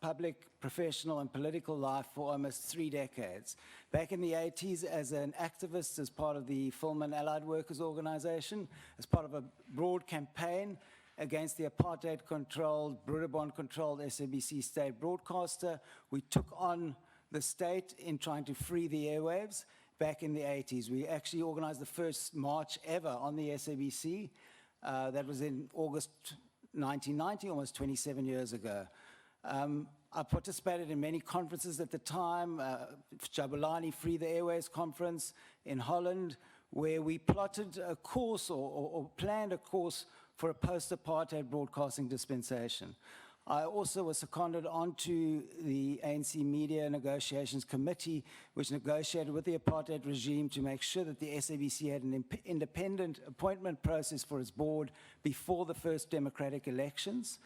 public, professional, and political life for almost 3 decades. Back in the 80s, as an activist, as part of the Film and Allied Workers Organization, as part of a broad campaign against the apartheid-controlled, Broederbond-controlled SABC state broadcaster, we took on the state in trying to free the airwaves back in the 80s. We actually organized the first march ever on the SABC. That was in August 1990, almost 27 years ago. I participated in many conferences at the time, Jabulani Free the Airways Conference in Holland, where we plotted a course or planned a course for a post-apartheid broadcasting dispensation. I also was seconded onto the ANC Media Negotiations Committee, which negotiated with the apartheid regime to make sure that the SABC had an independent appointment process for its board before the first democratic elections.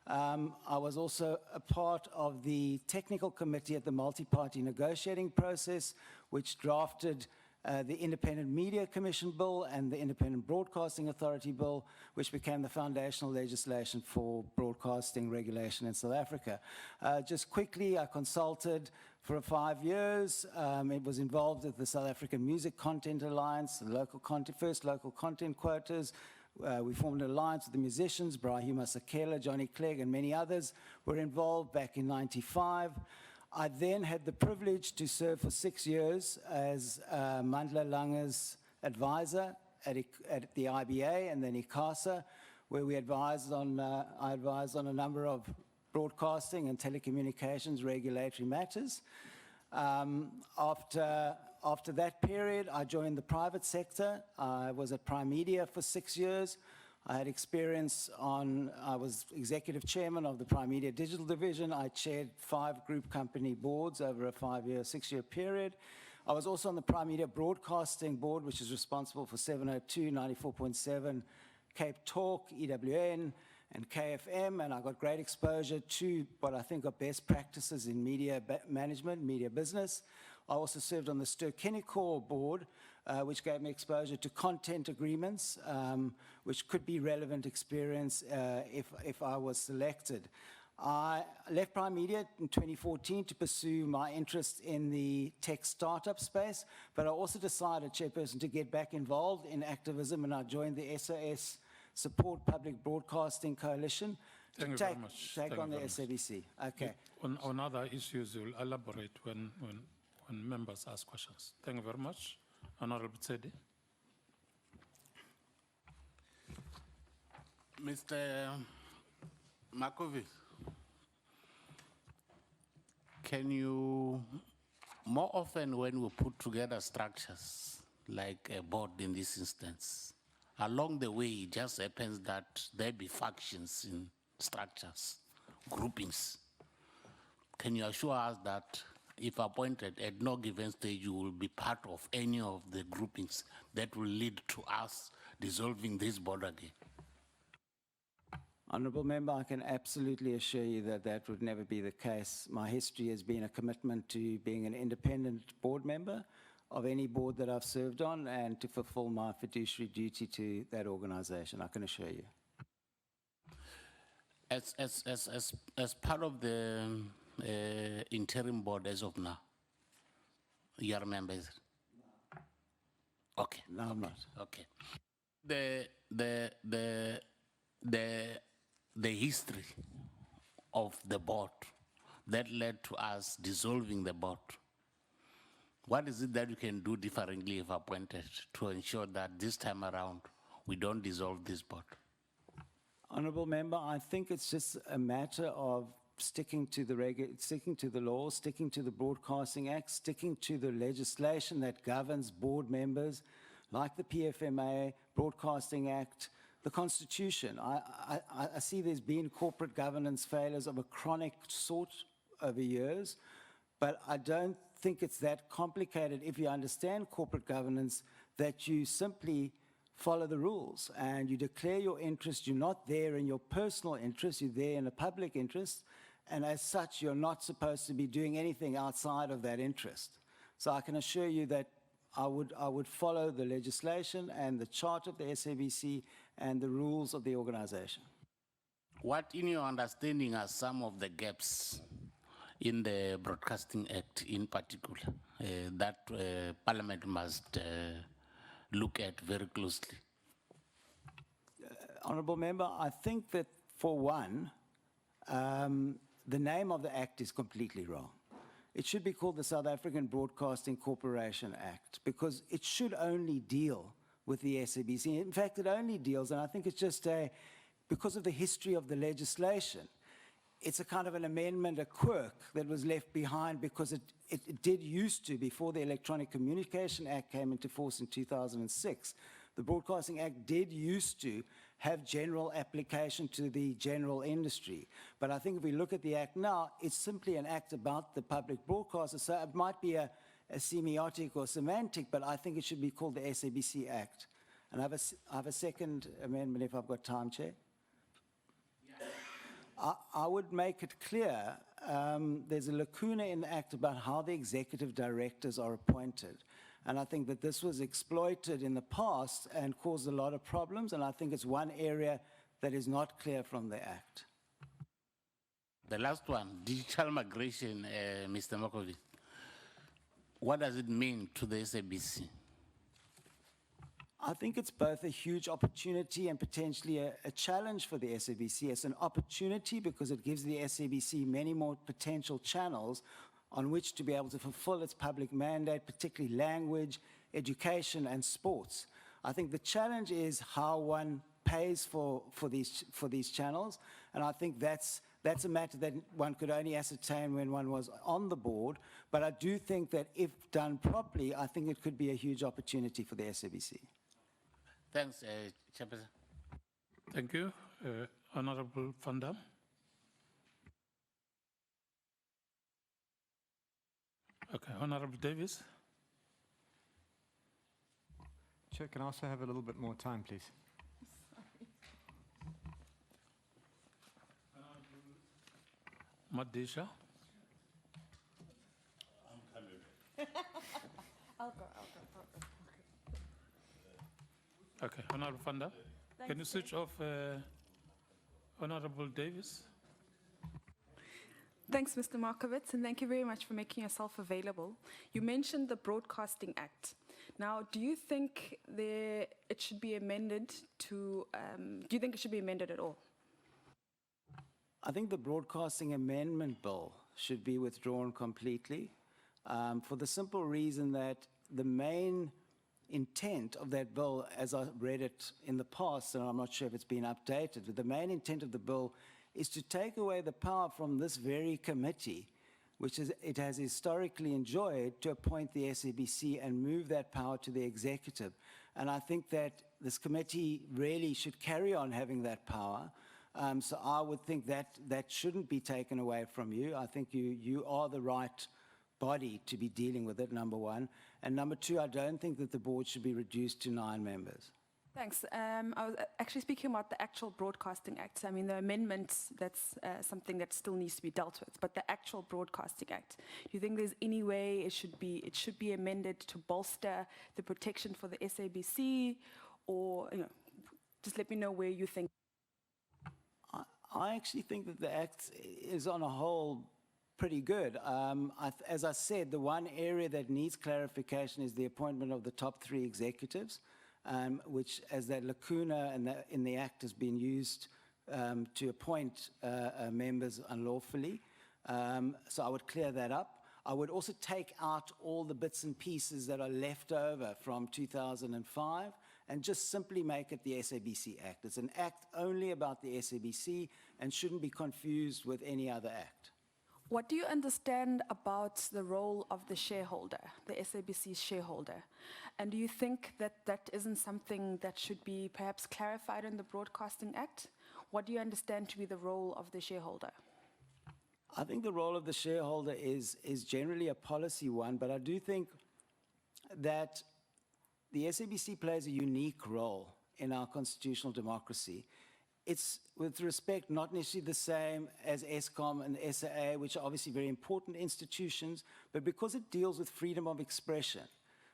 I was also a part of the technical committee at the multi-party negotiating process, which drafted the Independent Media Commission Bill and the Independent Broadcasting Authority Bill, which became the foundational legislation for broadcasting regulation in South Africa. Just quickly, I consulted for 5 years. It was involved with the South African Music Content Alliance, the first local content quotas. We formed an alliance with the musicians, Brahima Sakela, Johnny Clegg, and many others were involved back in '95. I then had the privilege to serve for 6 years as Mandla Lange's advisor at the IBA and then ICASA, where I advised on a number of broadcasting and telecommunications regulatory matters. After that period, I joined the private sector. I was at Prime Media for 6 years. I had experience I was executive chairman of the Prime Media Digital Division. I chaired 5 group company boards over a 6-year period. I was also on the Prime Media Broadcasting Board, which is responsible for 702, 94.7, Cape Talk, EWN, and KFM, and I got great exposure to what I think are best practices in media management, media business. I also served on the Ster-Kinekor board, which gave me exposure to content agreements, which could be relevant experience if I was selected. I left Prime Media in 2014 to pursue my interest in the tech startup space, but I also decided, Chairperson, to get back involved in activism, and I joined the SAS Support Public Broadcasting Coalition to take on the SABC. Okay. On other issues, you'll elaborate when members ask questions. Thank you very much. Honorable Tsedi. Mr. Markovitz, can you, more often when we put together structures like a board in this instance, along the way it just happens that there be factions in structures, groupings. Can you assure us that if appointed at no given stage, you will be part of any of the groupings that will lead to us dissolving this board again? Honourable Member, I can absolutely assure you that that would never be the case. My history has been a commitment to being an independent board member of any board that I've served on and to fulfill my fiduciary duty to that organization, I can assure you. As part of the interim board as of now, you are a member? No. Okay. No, I'm not. Okay. The history of the board that led to us dissolving the board, what is it that you can do differently if appointed to ensure that this time around we don't dissolve this board? Honourable Member, I think it's just a matter of sticking to the law, sticking to the Broadcasting Act, sticking to the legislation that governs board members, like the PFMA, Broadcasting Act, the Constitution. I see there's been corporate governance failures of a chronic sort over years, but I don't think it's that complicated if you understand corporate governance, that you simply follow the rules and you declare your interest. You're not there in your personal interest, you're there in a public interest, and as such, you're not supposed to be doing anything outside of that interest. So I can assure you that I would follow the legislation and the chart of the SABC and the rules of the organization. What, in your understanding, are some of the gaps in the Broadcasting Act in particular that Parliament must look at very closely? Honourable Member, I think that for one, the name of the Act is completely wrong. It should be called the South African Broadcasting Corporation Act because it should only deal with the SABC. In fact, it only deals, and I think it's just because of the history of the legislation, it's a kind of an amendment, a quirk that was left behind because it did used to, before the Electronic Communication Act came into force in 2006, the Broadcasting Act did used to have general application to the general industry. But I think if we look at the Act now, it's simply an act about the public broadcaster. So it might be a semiotic or semantic, but I think it should be called the SABC Act. And I have a second amendment if I've got time, Chair. I would make it clear there's a lacuna in the Act about how the executive directors are appointed. And I think that this was exploited in the past and caused a lot of problems, and I think it's one area that is not clear from the Act. The last one, digital migration, Mr. Markovitz. What does it mean to the SABC? I think it's both a huge opportunity and potentially a challenge for the SABC. It's an opportunity because it gives the SABC many more potential channels on which to be able to fulfill its public mandate, particularly language, education, and sports. I think the challenge is how one pays for these channels, and I think that's a matter that one could only ascertain when one was on the board, but I do think that if done properly, I think it could be a huge opportunity for the SABC. Thanks, Chairperson. Thank you. Honorable Van Dam. Okay, Honorable Davis. Chair, can I also have a little bit more time, please? Madisha. I'm coming. I'll go. Okay, Honorable Van Dam. Can you switch off Honorable Davis? Thanks, Mr. Markovitz, and thank you very much for making yourself available. You mentioned the Broadcasting Act. Now, do you think it should be amended to, do you think it should be amended at all? I think the Broadcasting Amendment Bill should be withdrawn completely for the simple reason that the main intent of that bill, as I read it in the past, and I'm not sure if it's been updated, but the main intent of the bill is to take away the power from this very committee, which it has historically enjoyed, to appoint the SABC and move that power to the executive. And I think that this committee really should carry on having that power. So I would think that shouldn't be taken away from you. I think you are the right body to be dealing with it, number one. And number two, I don't think that the board should be reduced to 9 members. Thanks. I was actually speaking about the actual Broadcasting Act. I mean, the amendments, that's something that still needs to be dealt with. But the actual Broadcasting Act, do you think there's any way it should be amended to bolster the protection for the SABC? Or, just let me know where you think. I actually think that the Act is on a whole pretty good. As I said, the one area that needs clarification is the appointment of the top 3 executives. Which, as that lacuna in the Act, has been used to appoint members unlawfully. So I would clear that up. I would also take out all the bits and pieces that are left over from 2005 and just simply make it the SABC Act. It's an act only about the SABC and shouldn't be confused with any other act. What do you understand about the role of the shareholder, the SABC's shareholder? And do you think that that isn't something that should be perhaps clarified in the Broadcasting Act? What do you understand to be the role of the shareholder? I think the role of the shareholder is generally a policy one, but I do think that the SABC plays a unique role in our constitutional democracy. It's, with respect, not necessarily the same as ESCOM and SAA, which are obviously very important institutions, but because it deals with freedom of expression,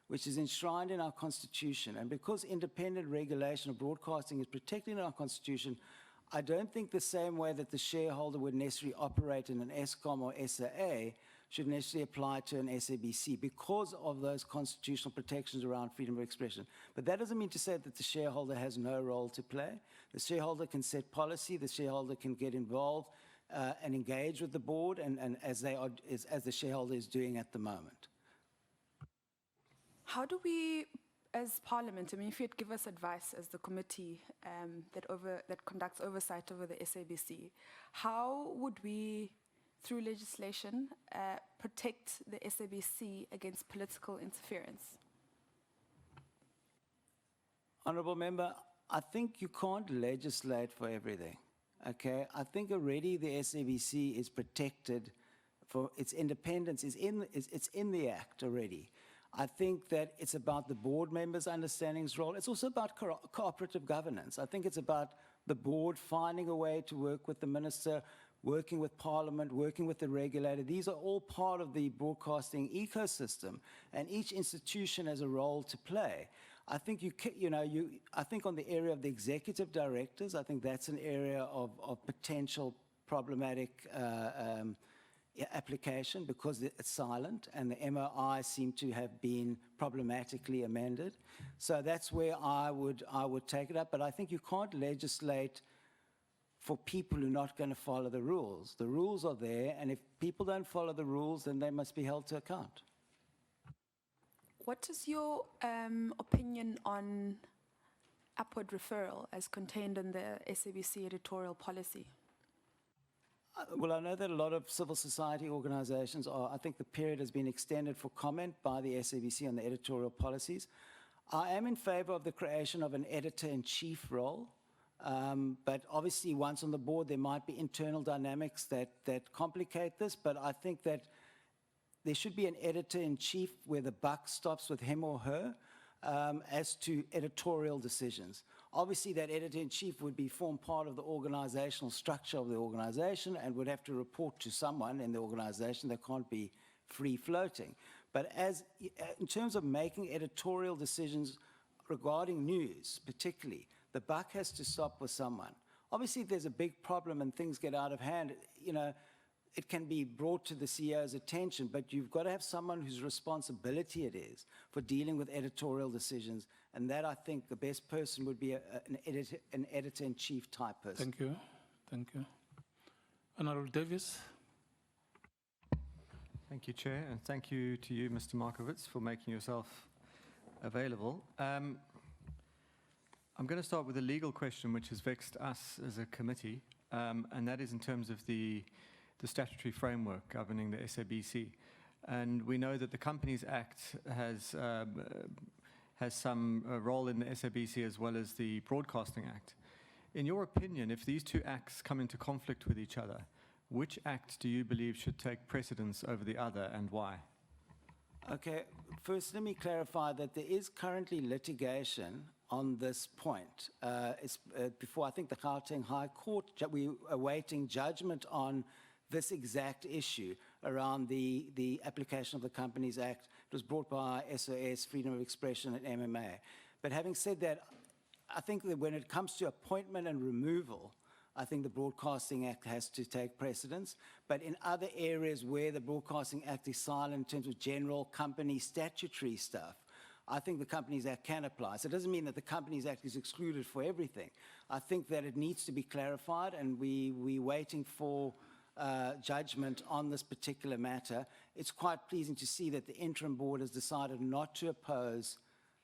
which is enshrined in our Constitution, and because independent regulation of broadcasting is protected in our Constitution, I don't think the same way that the shareholder would necessarily operate in an ESCOM or SAA should necessarily apply to an SABC because of those constitutional protections around freedom of expression. But that doesn't mean to say that the shareholder has no role to play. The shareholder can set policy, the shareholder can get involved and engage with the board, and as the shareholder is doing at the moment. How do we, as Parliament, I mean, if you'd give us advice as the committee that conducts oversight over the SABC, how would we, through legislation, protect the SABC against political interference? Honourable Member, I think you can't legislate for everything, okay? I think already the SABC is protected for its independence, it's in the Act already. I think that it's about the board members understanding its role. It's also about cooperative governance. I think it's about the board finding a way to work with the minister, working with Parliament, working with the regulator. These are all part of the broadcasting ecosystem, and each institution has a role to play. I think I think on the area of the executive directors, I think that's an area of potential problematic application because it's silent and the MOI seem to have been problematically amended. So that's where I would take it up. But I think you can't legislate for people who are not going to follow the rules. The rules are there, and if people don't follow the rules, then they must be held to account. What is your opinion on upward referral as contained in the SABC editorial policy? Well, I know that a lot of civil society organizations are, I think the period has been extended for comment by the SABC on the editorial policies. I am in favor of the creation of an editor-in-chief role, but obviously once on the board there might be internal dynamics that complicate this, but I think that there should be an editor-in-chief where the buck stops with him or her as to editorial decisions. Obviously, that editor-in-chief would form part of the organizational structure of the organization and would have to report to someone in the organization. That can't be free-floating. But in terms of making editorial decisions regarding news, particularly, the buck has to stop with someone. Obviously, if there's a big problem and things get out of hand, it can be brought to the CEO's attention, but you've got to have someone whose responsibility it is for dealing with editorial decisions, and that I think the best person would be an editor-in-chief type person. Thank you. Thank you. Honourable Davis. Thank you, Chair, and thank you to you, Mr. Markovitz, for making yourself available. I'm going to start with a legal question which has vexed us as a committee, and that is in terms of the statutory framework governing the SABC. And we know that the Companies Act has some role in the SABC as well as the Broadcasting Act. In your opinion, if these two acts come into conflict with each other, which act do you believe should take precedence over the other and why? Okay, first let me clarify that there is currently litigation on this point. It's before, I think, the Gauteng High Court. We're awaiting judgment on this exact issue around the application of the Companies Act. It was brought by SOS, Freedom of Expression, and MMA. But having said that, I think that when it comes to appointment and removal, I think the Broadcasting Act has to take precedence. But in other areas where the Broadcasting Act is silent in terms of general company statutory stuff, I think the Companies Act can apply. So it doesn't mean that the Companies Act is excluded for everything. I think that it needs to be clarified, and we're waiting for judgment on this particular matter. It's quite pleasing to see that the interim board has decided not to oppose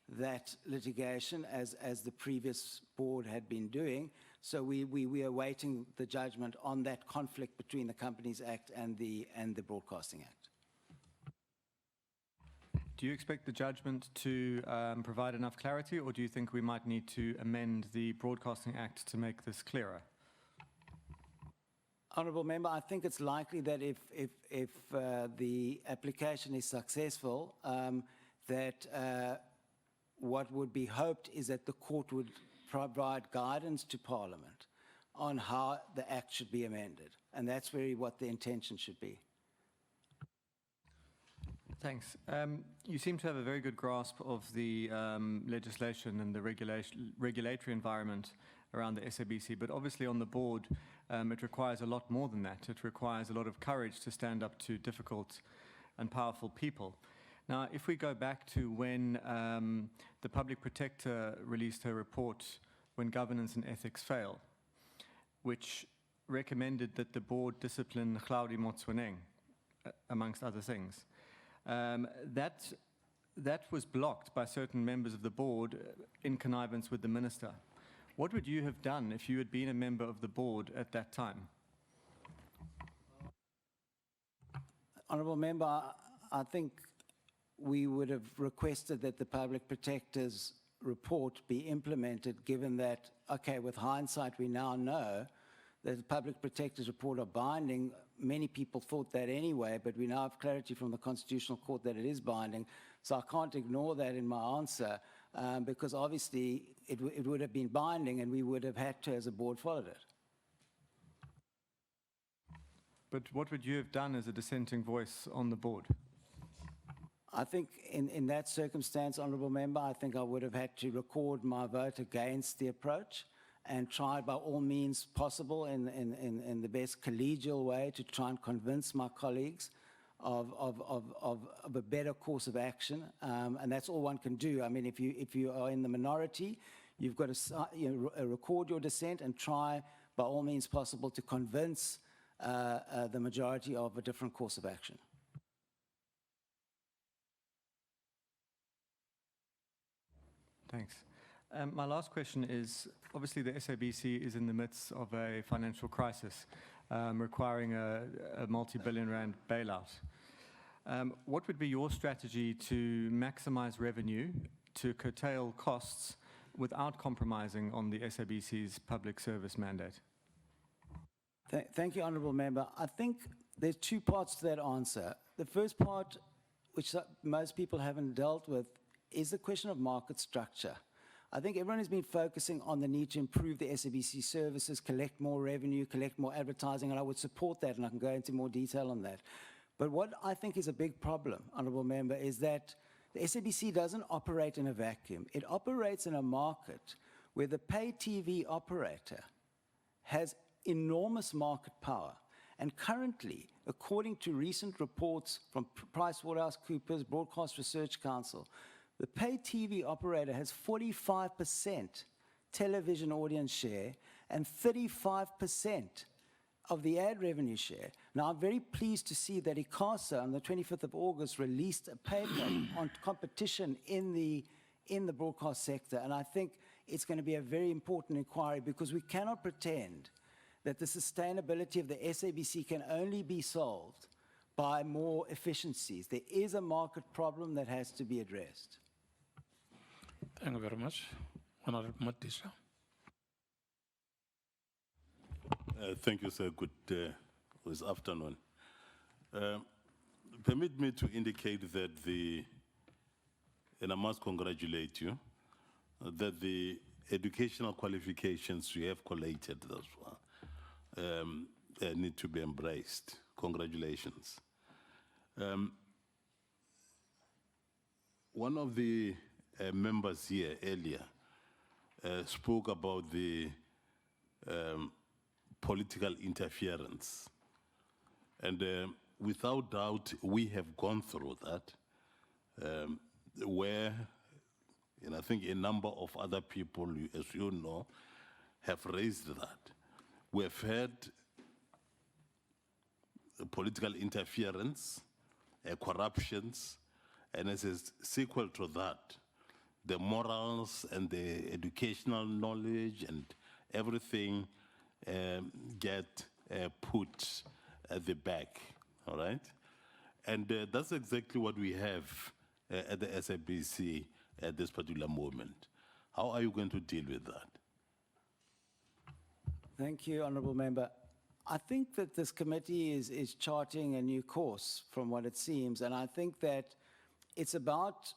that litigation as the previous board had been doing. So we are awaiting the judgment on that conflict between the Companies Act and the Broadcasting Act. Do you expect the judgment to provide enough clarity, or do you think we might need to amend the Broadcasting Act to make this clearer? Honourable Member, I think it's likely that if the application is successful, that what would be hoped is that the court would provide guidance to Parliament on how the Act should be amended. And that's really what the intention should be. Thanks. You seem to have a very good grasp of the legislation and the regulatory environment around the SABC. But obviously on the board, it requires a lot more than that. It requires a lot of courage to stand up to difficult and powerful people. Now, if we go back to when the Public Protector released her report, When Governance and Ethics Fail, which recommended that the board discipline Hlaudi Motsoeneng, amongst other things. That was blocked by certain members of the board in connivance with the minister. What would you have done if you had been a member of the board at that time? Honourable Member, I think we would have requested that the Public Protector's report be implemented, given that, okay, with hindsight, we now know that the Public Protector's report are binding. Many people thought that anyway, but we now have clarity from the Constitutional Court that it is binding. So I can't ignore that in my answer, because obviously it would have been binding and we would have had to, as a board, follow it. But what would you have done as a dissenting voice on the board? I think in that circumstance, Honourable Member, I think I would have had to record my vote against the approach and try by all means possible in the best collegial way to try and convince my colleagues of a better course of action. And that's all one can do. I mean, if you are in the minority, you've got to record your dissent and try by all means possible to convince the majority of a different course of action. Thanks. My last question is, obviously the SABC is in the midst of a financial crisis requiring a multi-billion rand bailout. What would be your strategy to maximize revenue, to curtail costs without compromising on the SABC's public service mandate? Thank you, Honourable Member. I think there's two parts to that answer. The first part, which most people haven't dealt with, is the question of market structure. I think everyone has been focusing on the need to improve the SABC services, collect more revenue, collect more advertising, and I would support that, and I can go into more detail on that. But what I think is a big problem, Honourable Member, is that the SABC doesn't operate in a vacuum. It operates in a market where the pay TV operator has enormous market power. And currently, according to recent reports from PricewaterhouseCoopers, Broadcast Research Council, the pay TV operator has 45% television audience share and 35% of the ad revenue share. Now, I'm very pleased to see that ICASA on the 25th of August released a paper on competition in the broadcast sector. And I think it's going to be a very important inquiry, because we cannot pretend that the sustainability of the SABC can only be solved by more efficiencies. There is a market problem that has to be addressed. Thank you very much. Honourable Matisha. Thank you, sir. Good afternoon. Permit me to indicate that and I must congratulate you, that the educational qualifications you have collated thus far need to be embraced. Congratulations. One of the members here earlier spoke about the political interference. And without doubt, we have gone through that, where, and I think a number of other people, as you know, have raised that. We have had political interference, corruptions, and as a sequel to that, the morals and the educational knowledge and everything get put at the back, all right? And that's exactly what we have at the SABC at this particular moment. How are you going to deal with that? Thank you, Honourable Member. I think that this committee is charting a new course from what it seems, and I think that it's about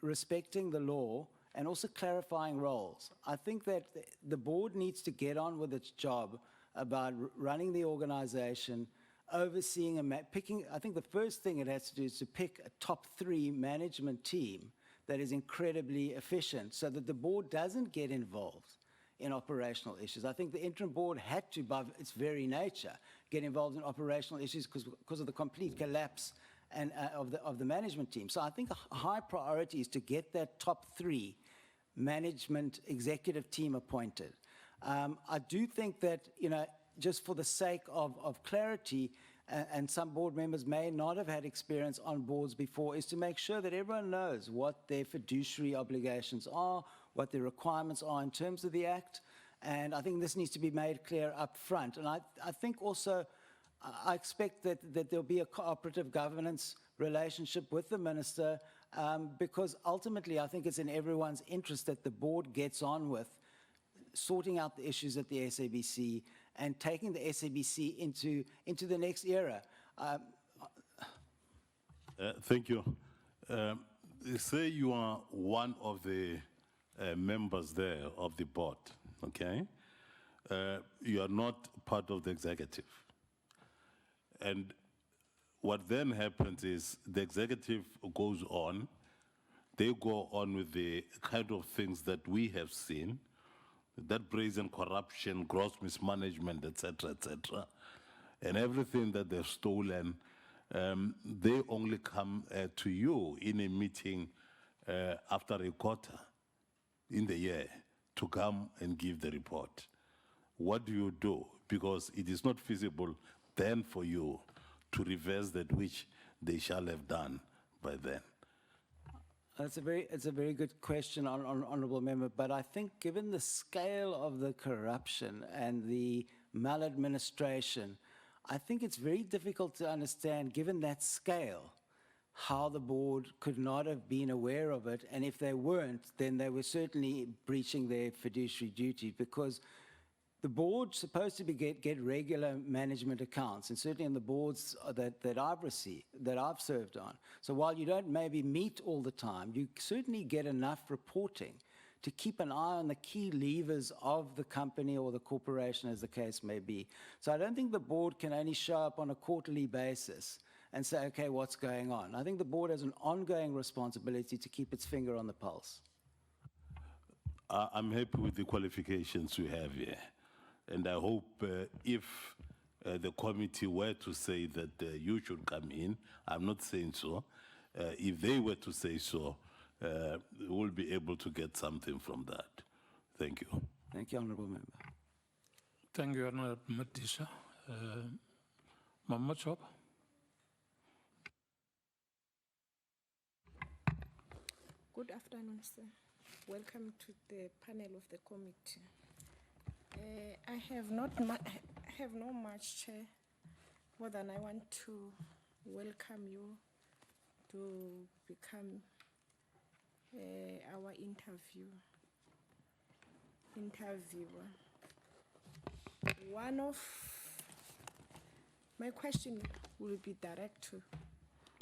respecting the law and also clarifying roles. I think that the board needs to get on with its job about running the organization, overseeing and picking. I think the first thing it has to do is to pick a top 3 management team that is incredibly efficient, so that the board doesn't get involved in operational issues. I think the interim board had to, by its very nature, get involved in operational issues because of the complete collapse and, of the management team. So I think a high priority is to get that top 3 management executive team appointed. I do think that, you know, just for the sake of clarity, and some board members may not have had experience on boards before, is to make sure that everyone knows what their fiduciary obligations are, what their requirements are in terms of the Act. And I think this needs to be made clear up front. And I think also, I expect that there'll be a cooperative governance relationship with the minister, because ultimately I think it's in everyone's interest that the board gets on with sorting out the issues at the SABC and taking the SABC into the next era. Thank you. Say you are one of the members there of the board, okay? You are not part of the executive. And what then happens is the executive goes on, they go on with the kind of things that we have seen, that brazen corruption, gross mismanagement, et cetera, and everything that they've stolen, they only come to you in a meeting after a quarter in the year to come and give the report. What do you do? Because it is not feasible then for you to reverse that which they shall have done by then. It's a very good question, Honourable Member, but I think given the scale of the corruption and the maladministration, I think it's very difficult to understand, given that scale, how the board could not have been aware of it, and if they weren't, then they were certainly breaching their fiduciary duty, because the board's supposed to get regular management accounts, and certainly in the boards that I've received, that I've served on. So while you don't maybe meet all the time, you certainly get enough reporting to keep an eye on the key levers of the company or the corporation, as the case may be. So I don't think the board can only show up on a quarterly basis and say, okay, what's going on? I think the board has an ongoing responsibility to keep its finger on the pulse. I'm happy with the qualifications you have here. And I hope if the committee were to say that you should come in, I'm not saying so, if they were to say so, we'll be able to get something from that. Thank you. Thank you, Honourable Member. Thank you, Honourable Madisha. Mama Chop. Good afternoon, sir. Welcome to the panel of the committee. I have no much, Chair, more than I want to welcome you to become our interviewer. My question will be direct to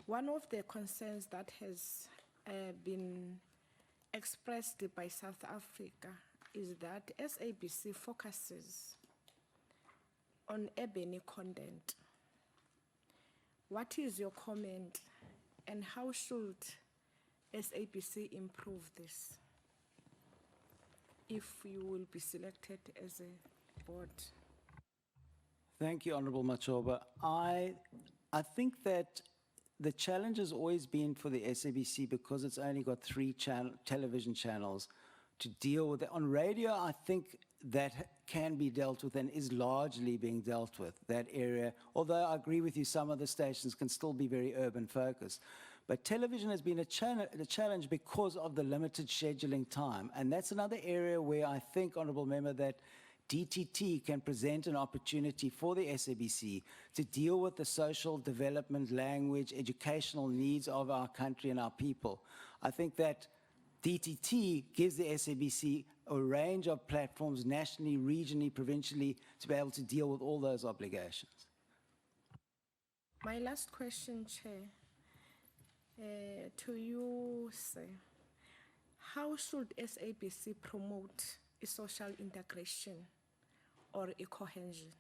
one of the concerns that has been expressed by South Africa is that SABC focuses on urban content. What is your comment, and how should SABC improve this if you will be selected as a board? Thank you, Honourable Machoba. I think that the challenge has always been for the SABC, because it's only got 3 television channels, to deal with it. On radio, I think that can be dealt with and is largely being dealt with, that area. Although I agree with you, some of the stations can still be very urban focused. But television has been a challenge because of the limited scheduling time. And that's another area where I think, Honourable Member, that DTT can present an opportunity for the SABC to deal with the social development, language, educational needs of our country and our people. I think that DTT gives the SABC a range of platforms nationally, regionally, provincially, to be able to deal with all those obligations. My last question, Chair, to you, sir. How should SABC promote a social integration or a cohesion?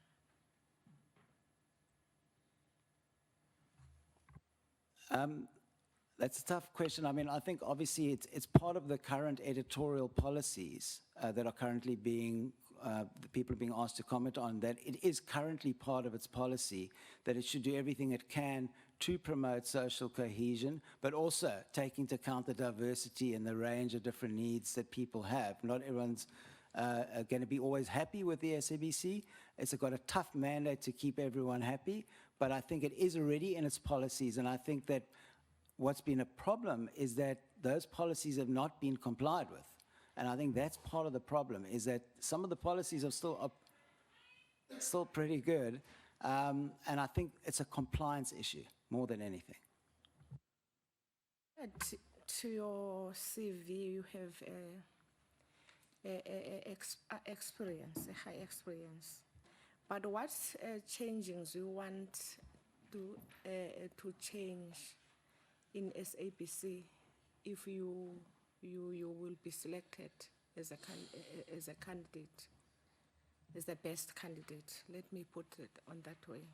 That's a tough question. I mean, I think obviously it's part of the current editorial policies that are currently being, the people are being asked to comment on, that it is currently part of its policy that it should do everything it can to promote social cohesion, but also take into account the diversity and the range of different needs that people have. Not everyone's going to be always happy with the SABC. It's got a tough mandate to keep everyone happy, but I think it is already in its policies, and I think that what's been a problem is that those policies have not been complied with. And I think that's part of the problem, is that some of the policies are still pretty good, and I think it's a compliance issue more than anything. To your CV, you have experience, a high experience. But what changings you want to change in SABC if you will be selected as a candidate, as the best candidate? Let me put it on that way.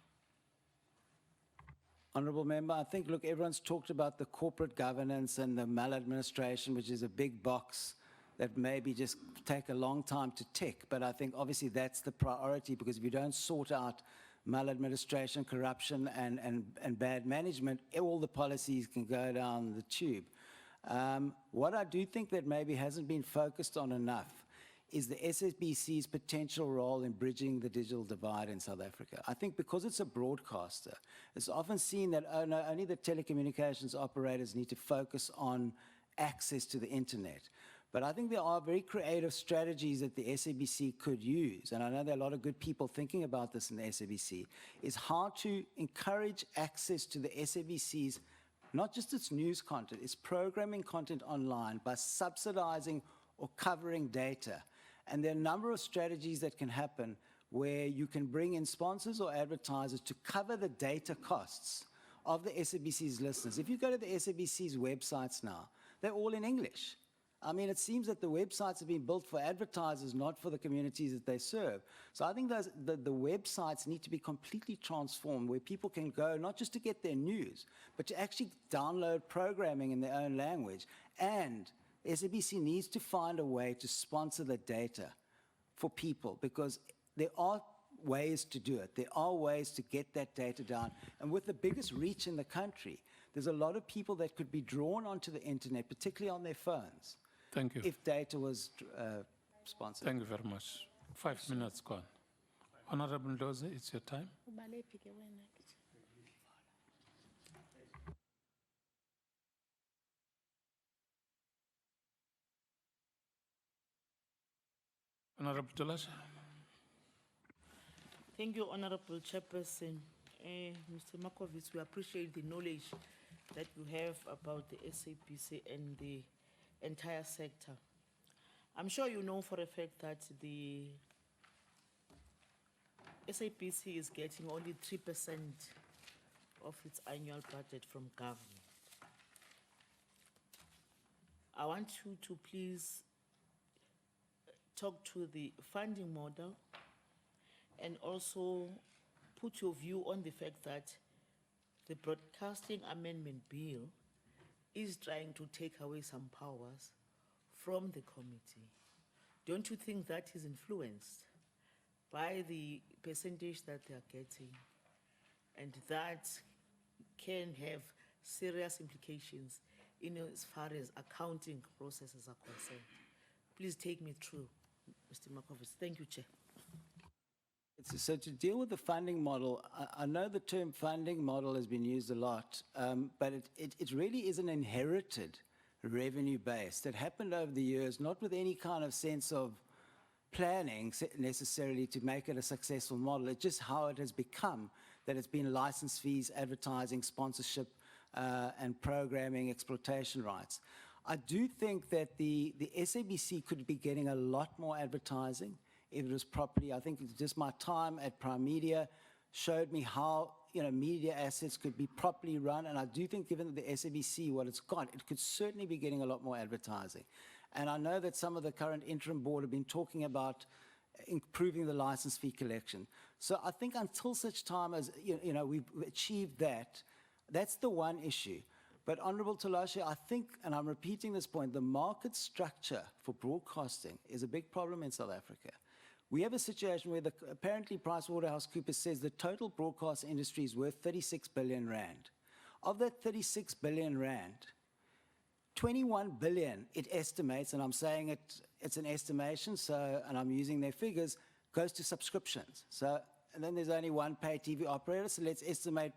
Honourable Member, I think, look, everyone's talked about the corporate governance and the maladministration, which is a big box that maybe just take a long time to tick. But I think obviously that's the priority, because if you don't sort out maladministration, corruption, and bad management, all the policies can go down the tube. What I do think that maybe hasn't been focused on enough is the SABC's potential role in bridging the digital divide in South Africa. I think because it's a broadcaster, it's often seen that only the telecommunications operators need to focus on access to the internet. But I think there are very creative strategies that the SABC could use, and I know there are a lot of good people thinking about this in the SABC, is how to encourage access to the SABC's, not just its news content, its programming content online by subsidizing or covering data. And there are a number of strategies that can happen where you can bring in sponsors or advertisers to cover the data costs of the SABC's listeners. If you go to the SABC's websites now, they're all in English. I mean, it seems that the websites have been built for advertisers, not for the communities that they serve. So I think the websites need to be completely transformed, where people can go not just to get their news, but to actually download programming in their own language. And SABC needs to find a way to sponsor the data for people, because there are ways to do it. There are ways to get that data down. And with the biggest reach in the country, there's a lot of people that could be drawn onto the internet, particularly on their phones. Thank you. If data was sponsored. Thank you very much. 5 minutes gone. Honorable Doze, it's your time. Honorable Tolashe. Thank you, Honorable Chairperson. Mr. Markovitz, we appreciate the knowledge that you have about the SABC and the entire sector. I'm sure you know for a fact that the SABC is getting only 3% of its annual budget from government. I want you to please talk to the funding model and also put your view on the fact that the Broadcasting Amendment Bill is trying to take away some powers from the committee. Don't you think that is influenced by the percentage that they are getting, and that can have serious implications in as far as accounting processes are concerned? Please take me through, Mr. Markovitz. Thank you, Chair. So to deal with the funding model, I know the term funding model has been used a lot, but it really is an inherited revenue base that happened over the years, not with any kind of sense of planning necessarily to make it a successful model. It's just how it has become, that it's been license fees, advertising, sponsorship, and programming exploitation rights. I do think that the SABC could be getting a lot more advertising if it was properly. I think just my time at Prime Media showed me how media assets could be properly run, and I do think given the SABC, what it's got, it could certainly be getting a lot more advertising. And I know that some of the current interim board have been talking about improving the license fee collection. So I think until such time as we've achieved that, that's the one issue. But Honorable Talashe, I think, and I'm repeating this point, the market structure for broadcasting is a big problem in South Africa. We have a situation where apparently PricewaterhouseCoopers says the total broadcast industry is worth 36 billion rand. Of that 36 billion rand, 21 billion, it estimates, and I'm saying it's an estimation, so, and I'm using their figures, goes to subscriptions. So, and then there's only one pay TV operator, so let's estimate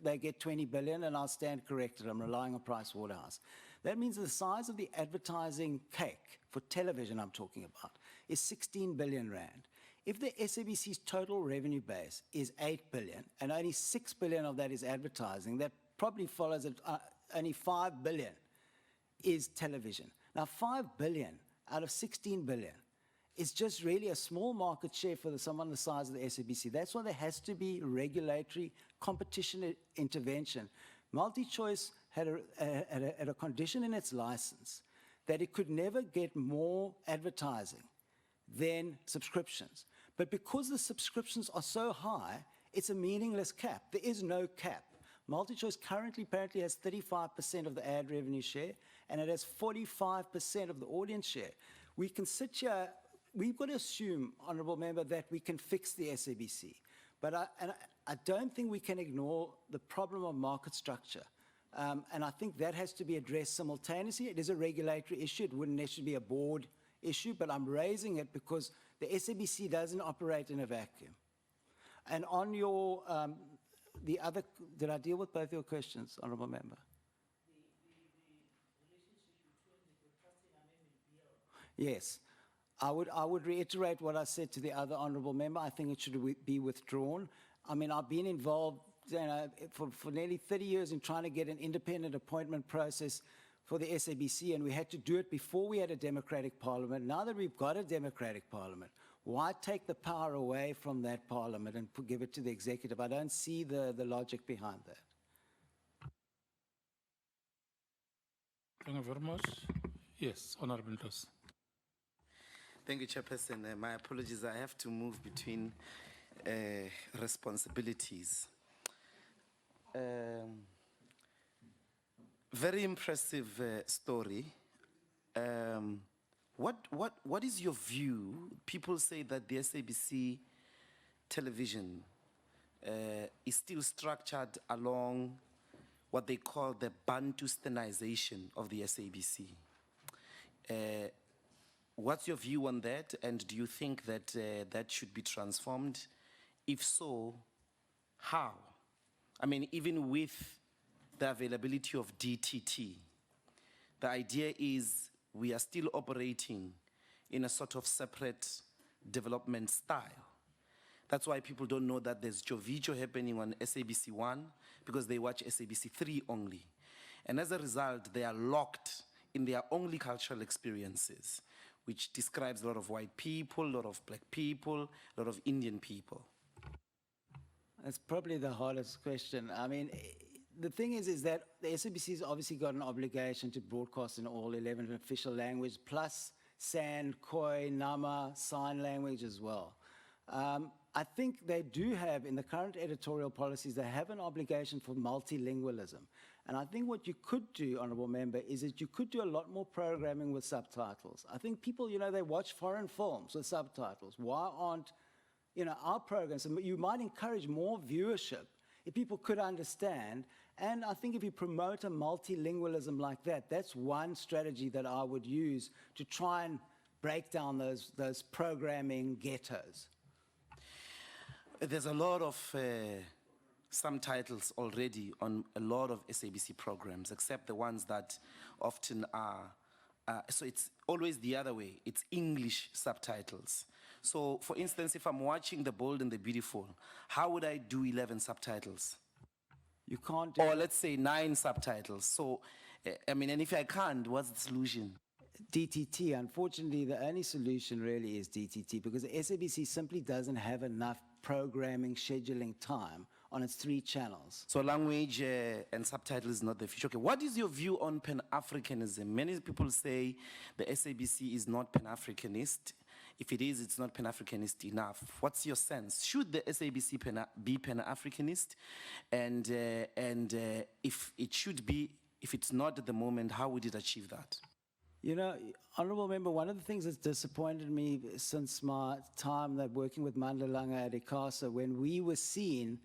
they get 20 billion, and I'll stand corrected. I'm relying on Pricewaterhouse. That means the size of the advertising cake for television I'm talking about is 16 billion rand. If the SABC's total revenue base is 8 billion, and only 6 billion of that is advertising, that probably follows that only 5 billion is television. Now, 5 billion out of 16 billion is just really a small market share for someone the size of the SABC. That's why there has to be regulatory competition intervention. MultiChoice had a condition in its license that it could never get more advertising than subscriptions. But because the subscriptions are so high, it's a meaningless cap. There is no cap. MultiChoice currently apparently has 35% of the ad revenue share, and it has 45% of the audience share. We can sit here, we've got to assume, Honourable Member, that we can fix the SABC. But I don't think we can ignore the problem of market structure. And I think that has to be addressed simultaneously. It is a regulatory issue. It wouldn't necessarily be a board issue, but I'm raising it because the SABC doesn't operate in a vacuum. And on your, the other, did I deal with both your questions, Honourable Member? Yes. I would reiterate what I said to the other Honourable Member. I think it should be withdrawn. I mean, I've been involved for nearly 30 years in trying to get an independent appointment process for the SABC, and we had to do it before we had a democratic parliament. Now that we've got a democratic parliament, why take the power away from that parliament and give it to the executive? I don't see the logic behind that. Thank you very much. Yes, Honorable Dos. Thank you, Chairperson. My apologies, I have to move between responsibilities. Very impressive story. What is your view? People say that the SABC television is still structured along what they call the Bantustanization of the SABC. What's your view on that, and do you think that that should be transformed? If so, how? I mean, even with the availability of DTT, the idea is we are still operating in a sort of separate development style. That's why people don't know that there's Jovicho happening on SABC 1, because they watch SABC 3 only. And as a result, they are locked in their only cultural experiences, which describes a lot of white people, a lot of black people, a lot of Indian people. That's probably the hardest question. I mean, the thing is that the SABC has obviously got an obligation to broadcast in all 11 official languages, plus San, Khoi, Nama, sign language as well. I think they do have, in the current editorial policies, they have an obligation for multilingualism. And I think what you could do, Honourable Member, is that you could do a lot more programming with subtitles. I think people, you know, they watch foreign films with subtitles. Why aren't, you know, our programs? You might encourage more viewership if people could understand. And I think if you promote a multilingualism like that, that's one strategy that I would use to try and break down those programming ghettos. There's a lot of subtitles already on a lot of SABC programs, except the ones that often are, so it's always the other way, it's English subtitles. So for instance, if I'm watching The Bold and the Beautiful, how would I do 11 subtitles? You can't do Or let's say 9 subtitles. So, I mean, and if I can't, what's the solution? DTT. Unfortunately, the only solution really is DTT, because the SABC simply doesn't have enough programming, scheduling time on its 3 channels. So language and subtitle is not the future. Okay, what is your view on Pan-Africanism? Many people say the SABC is not Pan-Africanist. If it is, it's not Pan-Africanist enough. What's your sense? Should the SABC be Pan-Africanist? And if it should be, If it's not at the moment, how would it achieve that? You know, Honourable Member, one of the things that's disappointed me since my time that working with Mandalanga at ICASA, when we were seen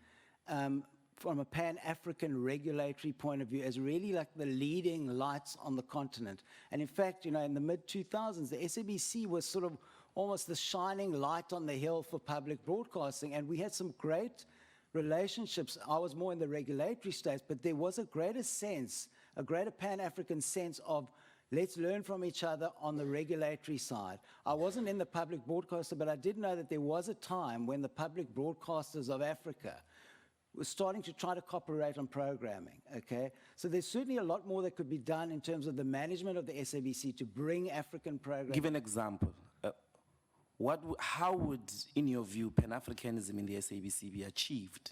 from a Pan-African regulatory point of view as really like the leading lights on the continent. And in fact, you know, in the mid-2000s, the SABC was sort of almost the shining light on the hill for public broadcasting, and we had some great relationships. I was more in the regulatory stage, but there was a greater sense, a greater Pan-African sense of let's learn from each other on the regulatory side. I wasn't in the public broadcaster, but I did know that there was a time when the public broadcasters of Africa were starting to try to cooperate on programming, okay? So there's certainly a lot more that could be done in terms of the management of the SABC to bring African programming. Give an example. How would, in your view, Pan-Africanism in the SABC be achieved?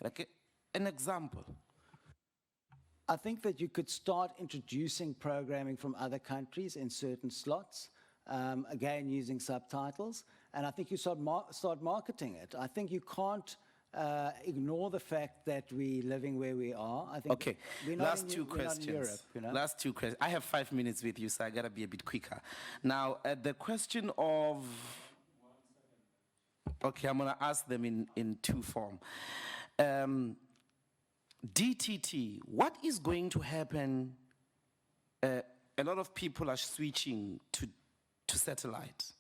Like an example. I think that you could start introducing programming from other countries in certain slots, again, using subtitles, and I think you start marketing it. I think you can't ignore the fact that we're living where we are. I think Okay, we're not last in, two we're not questions. in Europe, you know? Last two questions. I have 5 minutes with you, so I gotta be a bit quicker. Now, the question of... Okay, I'm gonna ask them in two form. DTT, what is going to happen? A lot of people are switching to satellite.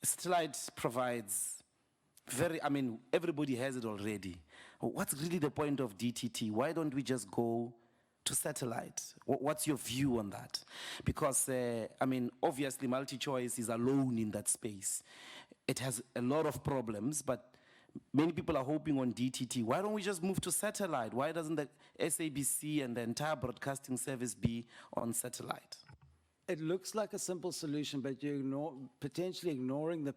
Satellite provides everybody has it already. What's really the point of DTT? Why don't we just go to satellite? What's your view on that? Because, obviously multi-choice is alone in that space. It has a lot of problems, but many people are hoping on DTT. Why don't we just move to satellite? Why doesn't the SABC and the entire broadcasting service be on satellite? It looks like a simple solution, but you're potentially ignoring the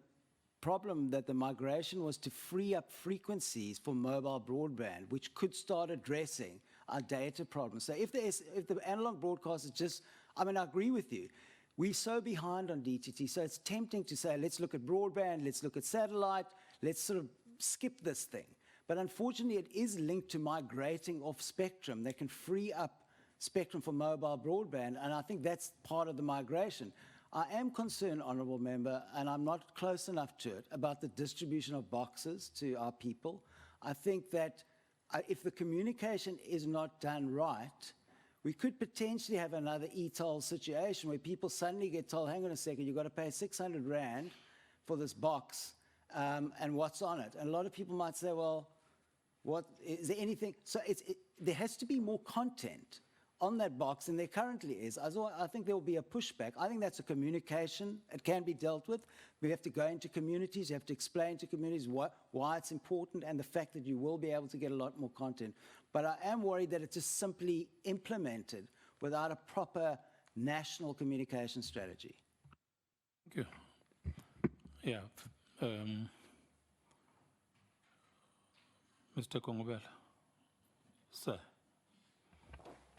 problem that the migration was to free up frequencies for mobile broadband, which could start addressing our data problems. So if the analog broadcast is just, I agree with you. We're so behind on DTT, so it's tempting to say, let's look at broadband, let's look at satellite, let's sort of skip this thing. But unfortunately, it is linked to migrating off spectrum. They can free up spectrum for mobile broadband, and I think that's part of the migration. I am concerned, Honourable Member, and I'm not close enough to it, about the distribution of boxes to our people. I think that if the communication is not done right, we could potentially have another e-toll situation where people suddenly get told, hang on a second, you've got to pay 600 Rand for this box, and what's on it? And a lot of people might say, well, what, is there anything? So there has to be more content on that box than there currently is. I think there will be a pushback. I think that's a communication. It can be dealt with. We have to go into communities. You have to explain to communities why it's important and the fact that you will be able to get a lot more content. But I am worried that it's just simply implemented without a proper national communication strategy. Thank you. Yeah. Mr. Kongobela. Sir.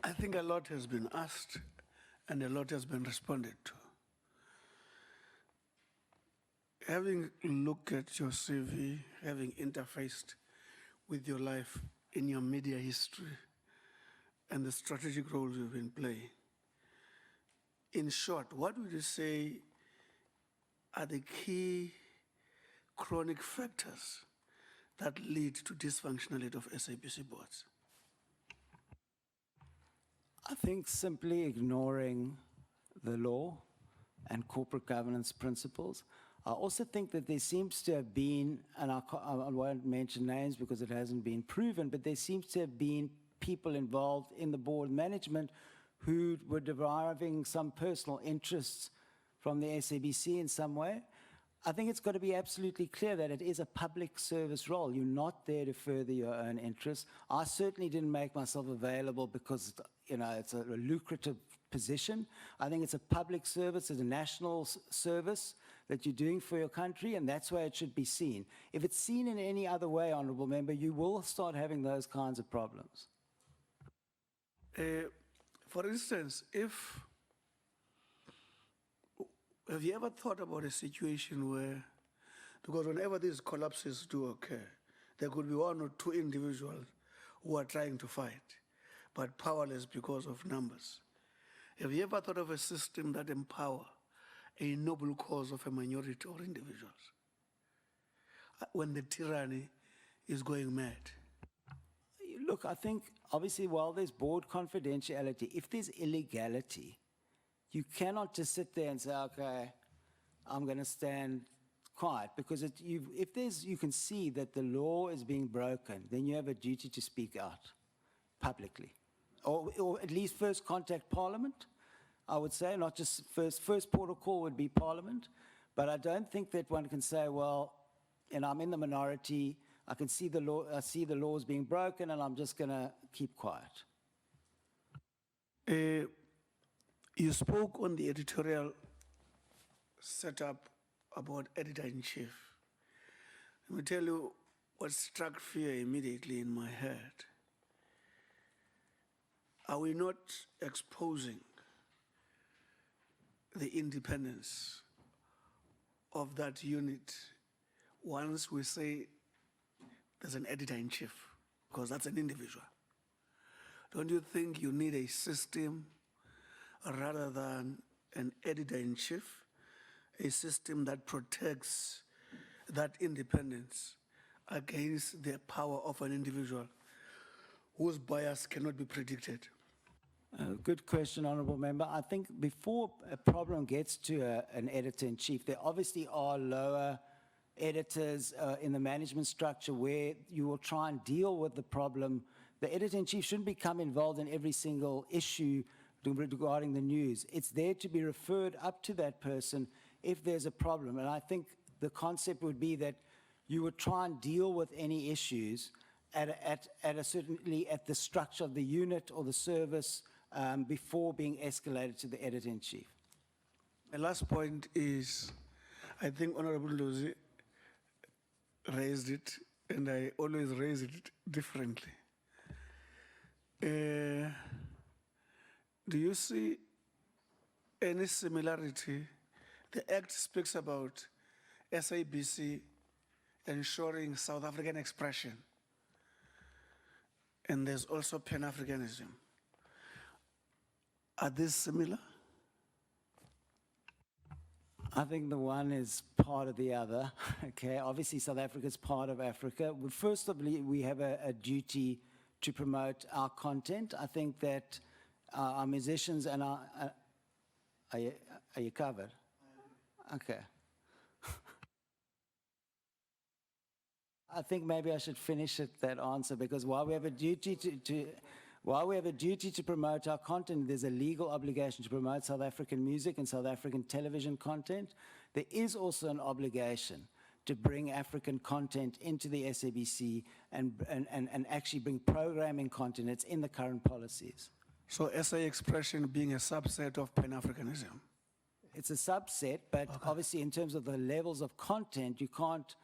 I think a lot has been asked and a lot has been responded to. Having looked at your CV, having interfaced with your life in your media history and the strategic roles you've been playing, in short, what would you say are the key chronic factors that lead to dysfunctionality of SABC boards? I think simply ignoring the law and corporate governance principles. I also think that there seems to have been, and I won't mention names because it hasn't been proven, but there seems to have been people involved in the board management who were deriving some personal interests from the SABC in some way. I think it's got to be absolutely clear that it is a public service role. You're not there to further your own interests. I certainly didn't make myself available because, it's a lucrative position. I think it's a public service, it's a national service that you're doing for your country, and that's why it should be seen. If it's seen in any other way, Honourable Member, you will start having those kinds of problems. For instance, have you ever thought about a situation where, because whenever these collapses do occur, there could be one or two individuals who are trying to fight. but powerless because of numbers. Have you ever thought of a system that empower a noble cause of a minority or individuals when the tyranny is going mad? Look, I think obviously while there's board confidentiality, if there's illegality, you cannot just sit there and say, okay, I'm going to stand quiet, because you can see that the law is being broken, then you have a duty to speak out publicly. Or at least first contact Parliament, I would say, not just first port of call would be Parliament. But I don't think that one can say, well, I'm in the minority, I can see the law, I see the laws being broken, and I'm just going to keep quiet. You spoke on the editorial setup about editor-in-chief. Let me tell you what struck fear immediately in my head. Are we not exposing the independence of that unit once we say there's an editor-in-chief? Because that's an individual. Don't you think you need a system rather than an editor-in-chief, a system that protects that independence against the power of an individual whose bias cannot be predicted? Good question, Honourable Member. I think before a problem gets to an editor-in-chief, there obviously are lower editors in the management structure where you will try and deal with the problem. The editor-in-chief shouldn't become involved in every single issue regarding the news. It's there to be referred up to that person if there's a problem. And I think the concept would be that you would try and deal with any issues certainly at the structure of the unit or the service before being escalated to the editor-in-chief. My last point is, I think Honorable Luzi raised it, and I always raise it differently. Do you see any similarity? The Act speaks about SABC ensuring South African expression, and there's also Pan-Africanism. Are these similar? I think the one is part of the other. Okay, obviously South Africa is part of Africa. Well, first of all, we have a duty to promote our content. I think that our musicians and our... are you covered? Okay. I think maybe I should finish that answer, because while we have a duty to promote our content, there's a legal obligation to promote South African music and South African television content. There is also an obligation to bring African content into the SABC and actually bring programming content. It's in the current policies. So SA expression being a subset of Pan-Africanism? It's a subset, but obviously in terms of the levels of content, you can't,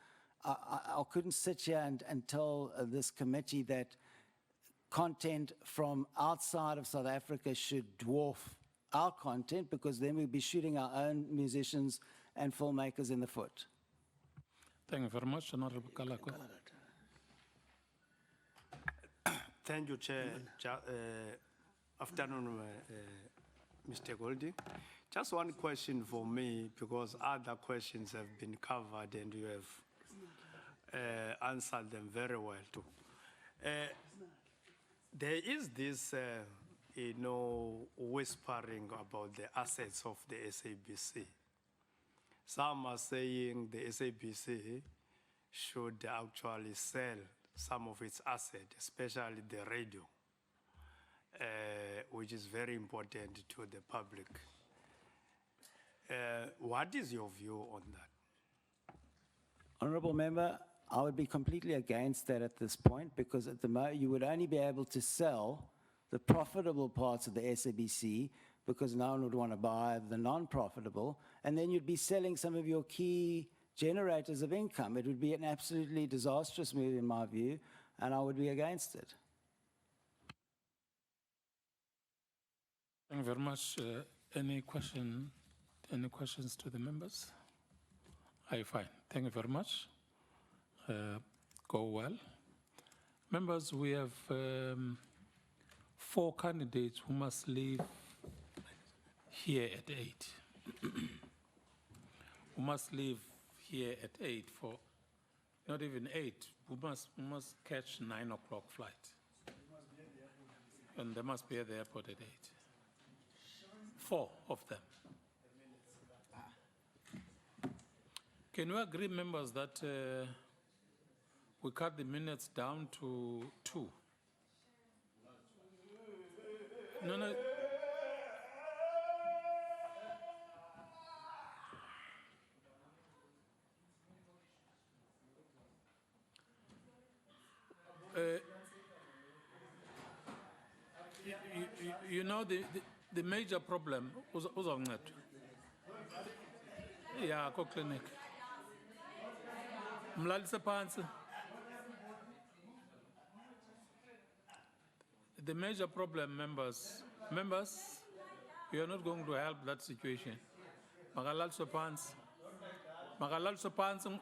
I couldn't sit here and tell this committee that content from outside of South Africa should dwarf our content, because then we'd be shooting our own musicians and filmmakers in the foot. Thank you very much, Honorable Kalako. Thank you, Chair. Afternoon, Mr. Goldie. Just one question for me, because other questions have been covered and you have answered them very well too. There is this, whispering about the assets of the SABC. Some are saying the SABC should actually sell some of its assets, especially the radio, which is very important to the public. What is your view on that? Honourable Member, I would be completely against that at this point, because at the moment you would only be able to sell the profitable parts of the SABC, because no one would want to buy the non-profitable, and then you'd be selling some of your key generators of income. It would be an absolutely disastrous move in my view, and I would be against it. Thank you very much. Any questions to the members? Are you fine? Thank you very much. Go well. Members, we have 4 candidates who must leave here at 8. Who must leave here at 8 for, not even 8, we must catch 9 o'clock flight. And they must be at the airport at 8. 4 of them. Can we agree, members, that we cut the minutes down to 2? No. You know, the major problem was yeah, go clinic. Mlalise phansi. The major problem, members, you are not going to help that situation. Makalaliswe phansi. Makalaliswe phansi.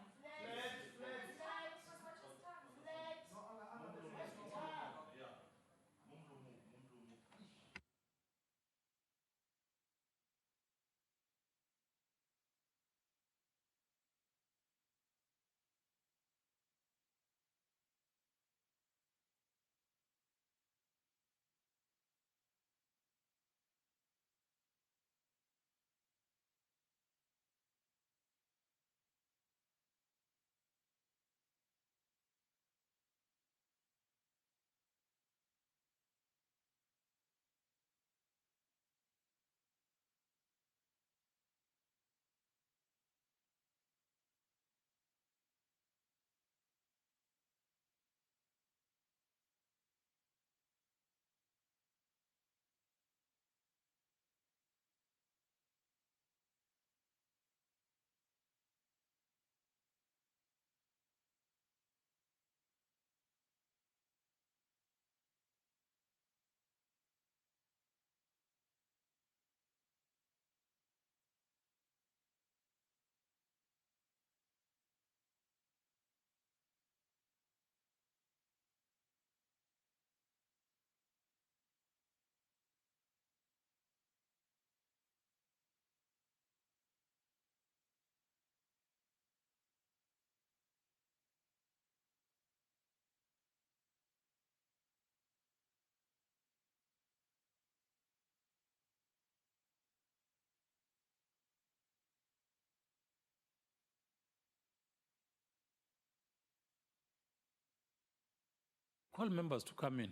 Call members to come in.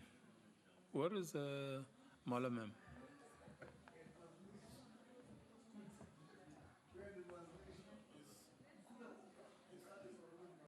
Where is Malamem?